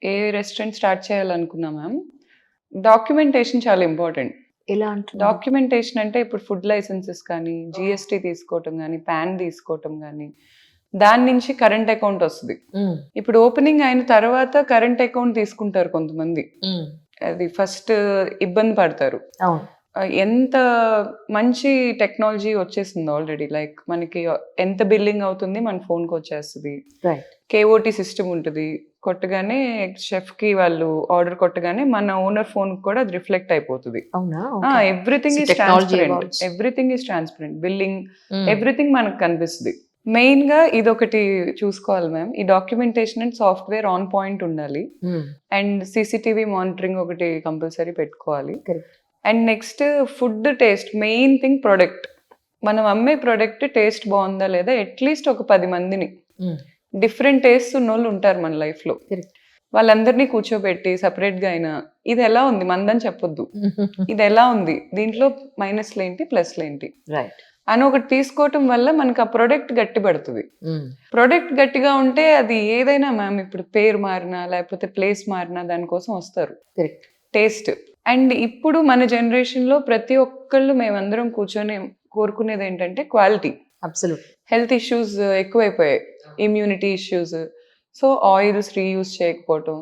ఏ restaurant start చేయాలనుకున్నా ma'am, documentation చాలా important. ఎలా అంటున్నారు? డాక్యుమెంటేషన్ అంటే ఇప్పుడు ఫుడ్ లైసెన్సెస్ కానీ, జీఎస్టీ తీసుకోవటం గానీ, పాన్ తీసుకోవటం గానీ, దాని నుంచి కరెంట్ అకౌంట్ వస్తది. ఇప్పుడు ఓపెనింగ్ అయిన తర్వాత కరెంట్ అకౌంట్ తీసుకుంటారు కొంతమంది. అది ఫస్ట్ ఇబ్బంది పడతారు. అవును. ఎంత మంచి టెక్నాలజీ వచ్చేసింది ఆల్రెడీ. లైక్ మనకి ఎంత బిల్లింగ్ అవుతుంది మన ఫోన్కి వచ్చేస్తుంది. రైట్. కేఓటీ సిస్టమ్ ఉంటుంది. కొట్టగానే షెఫ్కి వాళ్ళు ఆర్డర్ కొట్టగానే మన ఓనర్ ఫోన్ కూడా అది రిఫ్లెక్ట్ అయిపోతుంది. అవునా? Everything is transparent. Everything is transparent. Billing everything మనకు కనిపిస్తుంది. మెయిన్ గా ఇదొకటి చూసుకోవాలి మ్యామ్. ఈ documentation and software on point ఉండాలి. అండ్ సీసీటీవీ మానిటరింగ్ ఒకటి కంపల్సరీ పెట్టుకోవాలి. And next food taste, main thing product. మనం అమ్మే ప్రొడక్ట్ టేస్ట్ బాగుందా లేదా, అట్లీస్ట్ ఒక 10 మందిని డిఫరెంట్ టేస్ట్ ఉన్న వాళ్ళు ఉంటారు మన లైఫ్ లో. వాళ్ళందరినీ కూర్చోబెట్టి సపరేట్ గా అయినా ఇది ఎలా ఉంది మందని చెప్పొద్దు, ఇది ఎలా ఉంది, దీంట్లో మైనస్లు ఏంటి ప్లస్లు ఏంటి అని ఒకటి తీసుకోవటం వల్ల మనకు ఆ ప్రొడక్ట్ గట్టి పడుతుంది. ప్రొడక్ట్ గట్టిగా ఉంటే అది ఏదైనా మ్యామ్, ఇప్పుడు పేరు మారినా లేకపోతే ప్లేస్ మారినా దానికోసం వస్తారు. టేస్ట్. అండ్ ఇప్పుడు మన జనరేషన్ లో ప్రతి ఒక్కళ్ళు మేమందరం కూర్చొని కోరుకునేది ఏంటంటే క్వాలిటీ. హెల్త్ ఇష్యూస్ ఎక్కువైపోయాయి, immunity issues. So oils reuse చేయకపోవటం,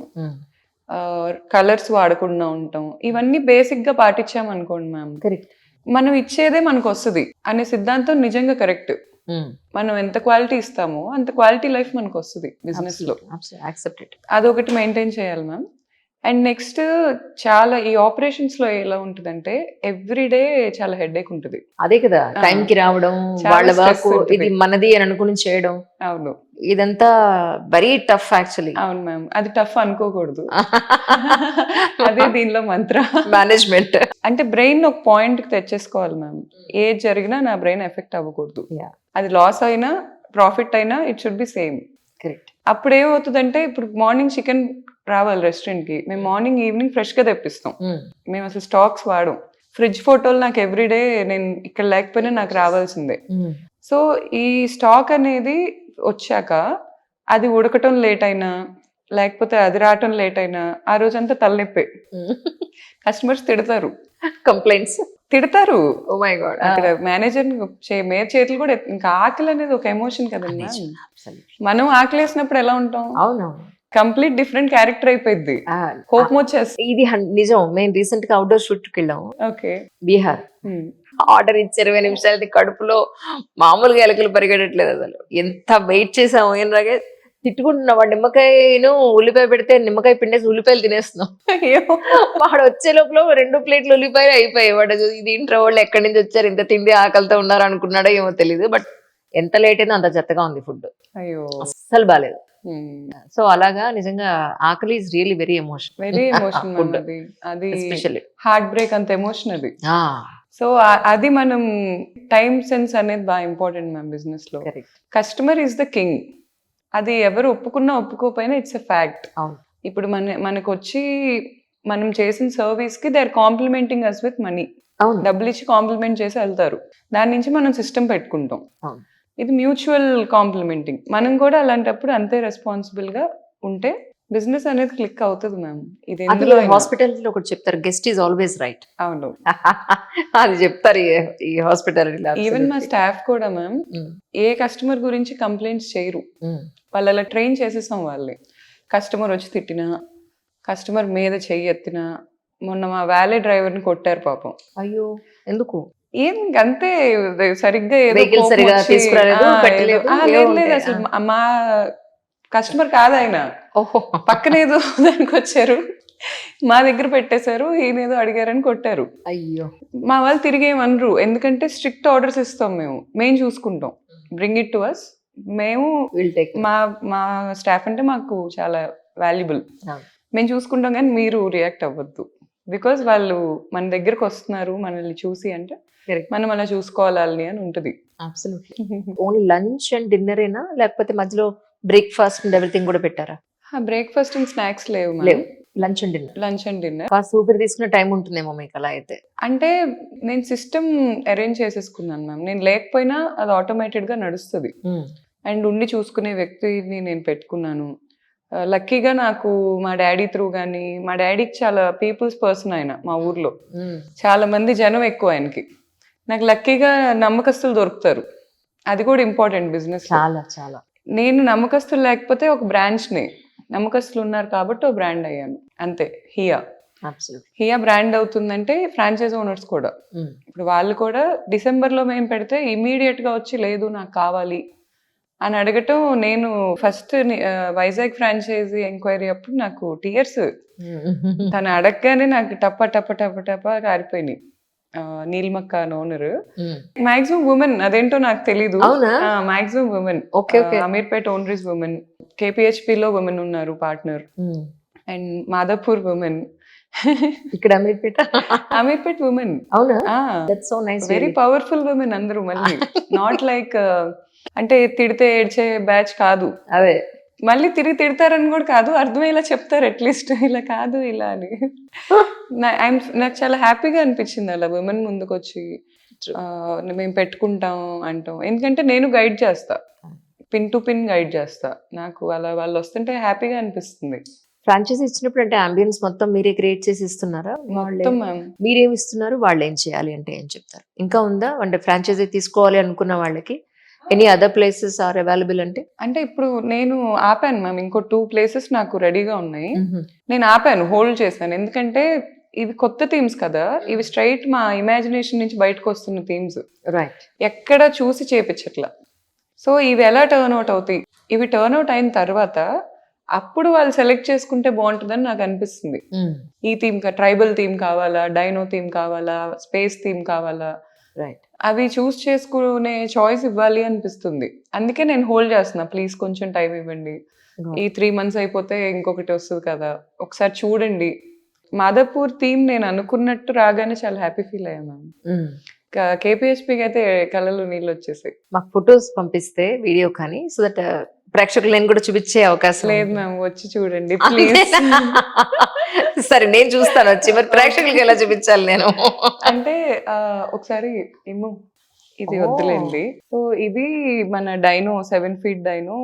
కలర్స్ వాడకుండా ఉండటం, ఇవన్నీ బేసిక్ గా పాటించామనుకోండి మ్యామ్, మనం ఇచ్చేదే మనకు వస్తుంది అనే సిద్ధాంతం నిజంగా కరెక్ట్. మనం ఎంత క్వాలిటీ ఇస్తామో అంత క్వాలిటీ లైఫ్ మనకు వస్తుంది బిజినెస్ లో. అదొకటి మెయింటైన్ చేయాలి మ్యామ్. అండ్ నెక్స్ట్ చాలా ఈ ఆపరేషన్స్ లో ఎలా ఉంటుందంటే ఎవ్రీడే చాలా హెడేక్ ఉంటుంది. అదే కదా, టైం కి రావడం, వాళ్ళ వర్క్ ఇది మనది అని అనుకుని చేయడం. అవును, ఇదంతా వెరీ టఫ్ యాక్చువల్లీ. అవును మ్యామ్, అది టఫ్ అనుకోకూడదు. అదే దీనిలో మంత్ర మేనేజ్మెంట్. అంటే బ్రెయిన్ ఒక పాయింట్ కి తెచ్చేసుకోవాలి మ్యామ్. ఏది జరిగినా నా బ్రెయిన్ ఎఫెక్ట్ అవ్వకూడదు. అది లాస్ అయినా ప్రాఫిట్ అయినా ఇట్ షుడ్ బి సేమ్. అప్పుడు ఏమవుతుందంటే, ఇప్పుడు మార్నింగ్ చికెన్ రావాలి రెస్టారెంట్ కి, మేము మార్నింగ్ ఈవినింగ్ ఫ్రెష్ గా తెప్పిస్తాం. మేము అసలు స్టాక్స్ వాడం. ఫ్రిడ్జ్ ఫోటోలు నాకు ఎవ్రీడే, నేను ఇక్కడ లేకపోయినా నాకు రావాల్సిందే. సో ఈ స్టాక్ అనేది వచ్చాక అది ఉడకటం లేట్ అయినా లేకపోతే అది రావటం లేట్ అయినా ఆ రోజంతా తలనొప్పి. కస్టమర్స్ తిడతారు, కంప్లైంట్స్ తిడతారు. Oh my God. అక్కడ మేనేజర్ మేయర్ చేతులు కూడా, ఇంకా ఆకలి అనేది ఒక ఎమోషన్ కదండి. మనం ఆకలి వేసినప్పుడు ఎలా ఉంటాం? అవునవును, కంప్లీట్ డిఫరెంట్ క్యారెక్టర్ అయిపోయింది, కోపం వచ్చేస్తుంది. ఇది నిజం. మేము రీసెంట్ గా అవుట్డోర్ షూట్ కి వెళ్ళాము. ఓకే, బీహార్. ఆర్డర్ ఇచ్చి 20 నిమిషాలది కడుపులో మామూలుగా ఎలకలు పరిగెట్టట్లేదు అసలు. ఎంత వెయిట్ చేసాము. ఏంటంటే తిట్టుకుంటున్నాం. వాడు నిమ్మకాయను ఉల్లిపాయ పెడితే నిమ్మకాయ పిండేసి ఉల్లిపాయలు తినేస్తున్నాం. వాడు వచ్చే లోపల 2 ప్లేట్లు ఉల్లిపాయలు అయిపోయాయి. వాడు ఇది ఇంట్లో వాళ్ళు ఎక్కడి నుంచి వచ్చారు, ఇంత తిండి ఆకలితో ఉన్నారు అనుకున్నాడో ఏమో తెలియదు. బట్ ఎంత లేట్ అయిందో అంత చెత్తగా ఉంది ఫుడ్. అయ్యో, అస్సలు బాలేదు. సో అలాగా నిజంగా ఆకలి is really very emotion. Very emotion. అది ఎస్పెషల్లీ హార్ట్ బ్రేక్ అంత ఎమోషన్ అది. సో అది మనం టైం సెన్స్ అనేది బాగా ఇంపార్టెంట్ మ్యామ్ బిజినెస్ లో. Customer is the king. అది ఎవరు ఒప్పుకున్నా ఒప్పుకోకపోయినా ఇట్స్ ఎ ఫ్యాక్ట్. ఇప్పుడు మనకు వచ్చి మనం చేసిన సర్వీస్ కి they are complimenting us with money. డబ్బులు ఇచ్చి కాంప్లిమెంట్ చేసి వెళ్తారు. దాని నుంచి మనం సిస్టమ్ పెట్టుకుంటాం. ఇది మ్యూచువల్ కాంప్లిమెంటింగ్. మనం కూడా అలాంటప్పుడు అంతే రెస్పాన్సిబుల్ గా ఉంటే బిజినెస్ అనేది క్లిక్ అవుతుంది మ్యామ్. ఇది హాస్పిటాలిటీలో ఒకటి చెప్తారు, గెస్ట్ ఈజ్ ఆల్వేస్ రైట్. అవును, అది చెప్తారు ఈ హాస్పిటాలిటీలో. ఈవెన్ మా స్టాఫ్ కూడా మ్యామ్ ఏ కస్టమర్ గురించి కంప్లైంట్స్ చేయరు. వాళ్ళు అలా ట్రైన్ చేసేసాం వాళ్ళని. కస్టమర్ వచ్చి తిట్టినా, కస్టమర్ మీద చెయ్యి ఎత్తినా, మొన్న మా వ్యాలే డ్రైవర్ ని కొట్టారు పాపం. అయ్యో, ఎందుకు? ఏం అంతే, సరిగ్గా లేదు అసలు మా కస్టమర్ కాదు ఆయన, పక్కనేదో దానికి వచ్చారు, మా దగ్గర పెట్టేశారు, ఈయనేదో అడిగారని కొట్టారు. అయ్యో, మా వాళ్ళు తిరిగి ఏమనరు, ఎందుకంటే స్ట్రిక్ట్ ఆర్డర్స్ ఇస్తాం మేము చూసుకుంటాం. Bring it to us. మేము మా స్టాఫ్ అంటే మాకు చాలా వాల్యుబుల్, మేము చూసుకుంటాం. కానీ మీరు రియాక్ట్ అవ్వద్దు, బికాజ్ వాళ్ళు మన దగ్గరకు వస్తున్నారు మనల్ని చూసి, అంటే మనం అలా చూసుకోవాలి అని ఉంటుంది. ఓన్లీ లంచ్ అండ్ డిన్నర్ ఏనా, లేకపోతే మధ్యలో బ్రేక్ఫాస్ట్ అండ్ ఎవ్రీథింగ్ కూడా పెట్టారా? బ్రేక్ఫాస్ట్ అండ్ స్నాక్స్ లేవు, lunch and dinner. Lunch and dinner super తీసుకునే టైం ఉంటుందేమో మీకు అలా అయితే. అంటే నేను సిస్టమ్ అరేంజ్ చేసేసుకున్నాను మ్యామ్. నేను లేకపోయినా అది ఆటోమేటెడ్ గా నడుస్తుంది. అండ్ ఉండి చూసుకునే వ్యక్తిని నేను పెట్టుకున్నాను. లక్కీగా నాకు మా డాడీ త్రూ కానీ, మా డాడీకి చాలా పీపుల్స్ పర్సన్ ఆయన మా ఊర్లో. చాలా మంది జనం ఎక్కువ ఆయనకి. నాకు లక్కీగా నమ్మకస్తులు దొరుకుతారు. అది కూడా ఇంపార్టెంట్ బిజినెస్. చాలా చాలా. నేను నమ్మకస్తులు లేకపోతే ఒక బ్రాంచ్ని, నమ్మకస్తులు ఉన్నారు కాబట్టి ఒక బ్రాండ్ అయ్యాను అంతే. హియా బ్రాండ్ అవుతుందంటే ఫ్రాంచైజ్ ఓనర్స్ కూడా, ఇప్పుడు వాళ్ళు కూడా డిసెంబర్లో మేము పెడితే ఇమీడియట్గా వచ్చి లేదు నాకు కావాలి అని అడగటం. నేను ఫస్ట్ వైజాగ్ ఫ్రాంచైజీ ఎంక్వైరీ అప్పుడు నాకు టీయర్స్, తను అడగగానే నాకు టప్ప టప్ప టప్ప టప్ప కారిపోయినాయి. నీల్మక్క అని ఓనర్, మాక్సిమం ఉమెన్, అదేంటో నాకు తెలీదు. Maximum women. Ameerpet owner is women, కేపీహెచ్పిలో ఉమెన్ ఉన్నారు పార్ట్నర్, అండ్ మాదాపూర్ ఉమెన్. ఇక్కడ అమీర్పేట్ ఉమెన్. అవునా? వెరీ పవర్ఫుల్ ఉమెన్ అందరూ. మళ్ళీ నాట్ లైక్ అంటే తిడితే ఏడ్చే బ్యాచ్ కాదు. అదే మళ్ళీ తిరిగి తిడతారని కూడా కాదు, అర్థమయ్యేలా చెప్తారు అట్లీస్ట్, ఇలా కాదు ఇలా అని. నాకు చాలా హ్యాపీగా అనిపించింది అలా ఉమెన్ ముందుకు వచ్చి మేము పెట్టుకుంటాం అంటాం. ఎందుకంటే నేను గైడ్ చేస్తా, పిన్ టు పిన్ గైడ్ చేస్తా. నాకు అలా వాళ్ళు వస్తుంటే హ్యాపీగా అనిపిస్తుంది. ఫ్రాంచైజీ ఇచ్చినప్పుడు అంటే అంబియన్స్ మొత్తం మీరే క్రియేట్ చేసి ఇస్తున్నారా? మొత్తం మ్యామ్ మీరేమి ఇస్తున్నారు, వాళ్ళు ఏం చేయాలి అంటే ఏం చెప్తారు? ఇంకా ఉందా అంటే ఫ్రాంచైజీ తీసుకోవాలి అనుకున్న వాళ్ళకి any other places are available అంటే? అంటే ఇప్పుడు నేను ఆపాను మ్యామ్, ఇంకో 2 places నాకు రెడీగా ఉన్నాయి. నేను ఆపాను, హోల్డ్ చేశాను. ఎందుకంటే ఇవి కొత్త థీమ్స్ కదా, ఇవి స్ట్రైట్ మా ఇమాజినేషన్ నుంచి బయటకు వస్తున్న థీమ్స్. రైట్. ఎక్కడ చూసి చేపించట్లా. సో ఇవి ఎలా టర్న్ అవుట్ అవుతాయి, ఇవి టర్న్ అవుట్ అయిన తర్వాత అప్పుడు వాళ్ళు సెలెక్ట్ చేసుకుంటే బాగుంటుందని నాకు అనిపిస్తుంది. ఈ థీమ్, ట్రైబల్ థీమ్ కావాలా, డైనో థీమ్ కావాలా, స్పేస్ థీమ్ కావాలా, రైట్, అవి చూస్ చేసుకునే చాయిస్ ఇవ్వాలి అనిపిస్తుంది. అందుకే నేను హోల్డ్ చేస్తున్నా, ప్లీజ్ కొంచెం టైం ఇవ్వండి. ఈ 3 months అయిపోతే ఇంకొకటి వస్తుంది కదా, ఒకసారి చూడండి. మాదాపూర్ థీమ్ నేను అనుకున్నట్టు రాగానే చాలా హ్యాపీ ఫీల్ అయ్యాను. కేపీహెచ్పికి అయితే కళ్ళలో నీళ్ళు వచ్చేసాయి. మాకు ఫొటోస్ పంపిస్తే వీడియో కానీ, సో దట్ ప్రేక్షకులు నేను కూడా చూపించే అవకాశం. లేదు మ్యామ్, వచ్చి చూడండి ప్లీజ్. సరే నేను చూస్తాను వచ్చి, మరి ప్రేక్షకులకి ఎలా చూపించాలి నేను? అంటే ఒకసారి ఏమో ఇది వద్దులేండి. సో ఇది మన డైనో, 7 feet డైనో.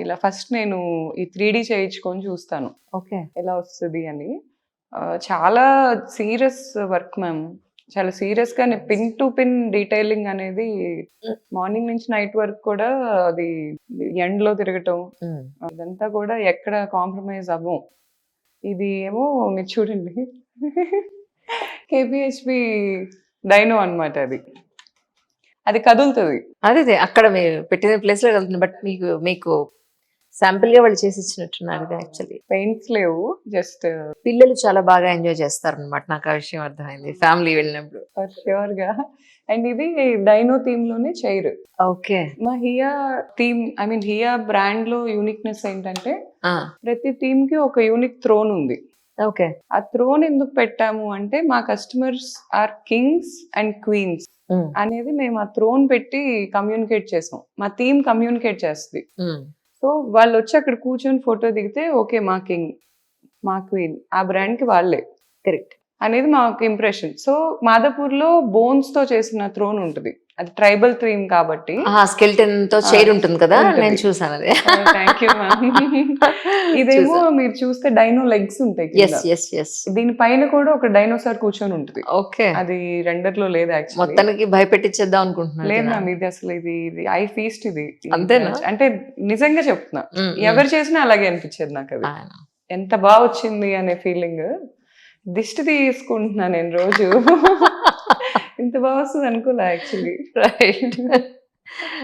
ఇలా ఫస్ట్ నేను ఈ 3D చేయించుకొని చూస్తాను ఓకే ఎలా వస్తుంది అని. చాలా సీరియస్ వర్క్ మ్యామ్, చాలా సీరియస్ గా పిన్ టు పిన్ డీటెయిలింగ్ అనేది మార్నింగ్ నుంచి నైట్ వరకు కూడా అది ఎండ్ లో తిరగటం, అదంతా కూడా ఎక్కడ కాంప్రమైజ్ అవ్వం. ఇది ఏమో మీరు చూడండి, కేపీహెచ్పి డైనో అన్నమాట. అది కదులుతుంది. అదే అక్కడ మీరు పెట్టిన ప్లేస్ లో కదులుతుంది. బట్ మీకు శాంపుల్ గా వాళ్ళు చేసి ఇచ్చినట్టున్నారు. యాక్చువల్లీ పెయింట్స్ లేవు, జస్ట్ పిల్లలు చాలా బాగా ఎంజాయ్ చేస్తారు అనమాట. నాకు ఆ విషయం అర్థమైంది ఫ్యామిలీ వెళ్ళినప్పుడు. ష్యూర్ గా. అండ్ ఇది డైనో థీమ్ లోనే చైర్. ఓకే. మా హియా థీమ్, ఐ మీన్ హియా బ్రాండ్ లో యూనిక్నెస్ ఏంటంటే ప్రతి థీమ్ కి ఒక యూనిక్ థ్రోన్ ఉంది. ఓకే. ఆ థ్రోన్ ఎందుకు పెట్టాము అంటే మా customers are kings and queens అనేది మేము ఆ థ్రోన్ పెట్టి కమ్యూనికేట్ చేసాం. మా థీమ్ కమ్యూనికేట్ చేస్తుంది. సో వాళ్ళు వచ్చి అక్కడ కూర్చొని ఫోటో దిగితే ఓకే మా కింగ్, మా క్వీన్, ఆ బ్రాండ్ కి వాళ్ళే కరెక్ట్ అనేది మాకు ఇంప్రెషన్. సో మాదాపూర్ లో బోన్స్ తో చేసిన థ్రోన్ ఉంటుంది, అది ట్రైబల్ థీమ్ కాబట్టి. స్కెల్టన్ తో చైర్ ఉంటుంది కదా, నేను చూసాను అది. Thank you ma'am. ఇదేమో మీరు చూస్తే డైనో లెగ్స్ ఉంటాయి, దీని పైన కూడా ఒక డైనోసార్ కూర్చొని ఉంటుంది. ఓకే. అది రెండర్ లో లేదు యాక్చువల్లీ. మొత్తానికి భయపెట్టించేద్దాం అనుకుంటున్నాను. లేదు మ్యామ్, ఇది అసలు ఇది ఐ ఫీస్ట్ ఇది. అంతేనా? అంటే నిజంగా చెప్తున్నా, ఎవరు చేసినా అలాగే అనిపించేది నాకు. అది ఎంత బాగా వచ్చింది అనే ఫీలింగ్. దిష్టి తీసుకుంటున్నా నేను రోజు. ఇంత బాగా వస్తుంది అనుకోలే యాక్చువల్లీ. రైట్.